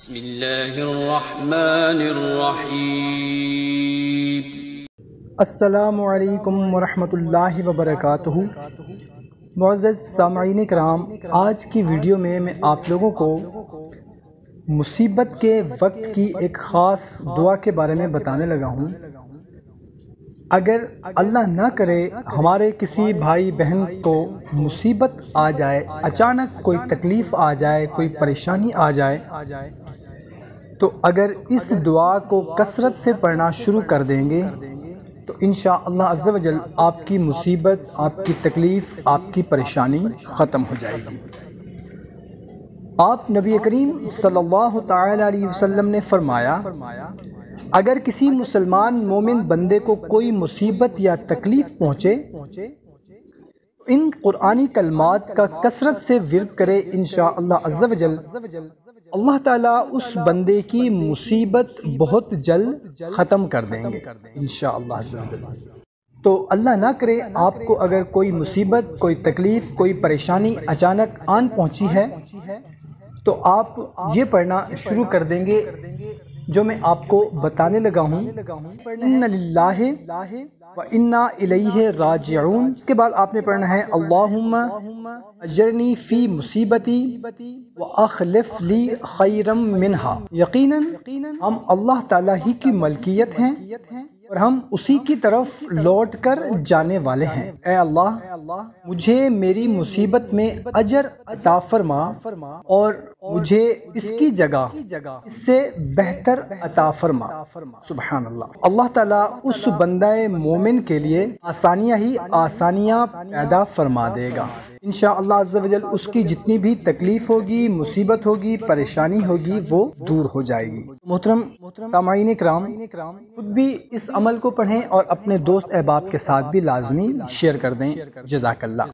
بسم اللہ الرحمن الرحیم۔ السلام علیکم ورحمۃ اللہ وبرکاتہ۔ معزز سامعین کرام، آج کی ویڈیو میں آپ لوگوں کو مصیبت کے وقت کی ایک خاص دعا کے بارے میں بتانے لگا ہوں۔ اگر اللہ نہ کرے ہمارے کسی بھائی بہن کو مصیبت آ جائے، اچانک کوئی تکلیف آ جائے، کوئی پریشانی آ جائے، تو اگر اس دعا کو کثرت سے پڑھنا شروع کر دیں گے تو انشاءاللہ عز و جل آپ کی مصیبت، آپ کی تکلیف، آپ کی پریشانی ختم ہو جائے گی۔ آپ نبی کریم صلی اللہ تعالی علیہ وسلم نے فرمایا، اگر کسی مسلمان مومن بندے کو کوئی مصیبت یا تکلیف پہنچے، ان قرآنی کلمات کا کثرت سے ورد کرے، انشاءاللہ عز و جل اللہ تعالیٰ اس بندے کی مصیبت بہت جلد ختم کر دیں گے انشاءاللہ عز و جل۔ تو اللہ نہ کرے آپ کو اگر کوئی مصیبت، کوئی تکلیف، کوئی پریشانی اچانک آن پہنچی ہے تو آپ یہ پڑھنا شروع کر دیں گے جو میں آپ کو بتانے لگا ہوں، اِنَّ لِلَّهِ وَإِنَّا إِلَيْهِ راجعون۔ اس کے بعد آپ نے پڑھنا ہے اللہم اجرنی فی مصیبتی وَأَخْلِفْ لِي خَيْرًا مِنْهَا۔ یقیناً ہم اللہ تعالیٰ ہی کی ملکیت ہیں اور ہم اسی کی طرف لوٹ کر جانے والے ہیں۔ اے اللہ، مجھے میری مصیبت میں اجر عطا فرما اور مجھے اس کی جگہ اس سے بہتر عطا فرما۔ سبحان اللہ۔ اللہ تعالیٰ اس بندہ مومن کے لیے آسانیاں ہی آسانیاں پیدا فرما دے گا انشاءاللہ عز و جل۔ اس کی جتنی بھی تکلیف ہوگی، مصیبت ہوگی، پریشانی ہوگی، وہ دور ہو جائے گی۔ محترم سامعین کرام، خود بھی اس عمل کو پڑھیں اور اپنے دوست احباب کے ساتھ بھی لازمی شیئر کر دیں۔ جزاک اللہ۔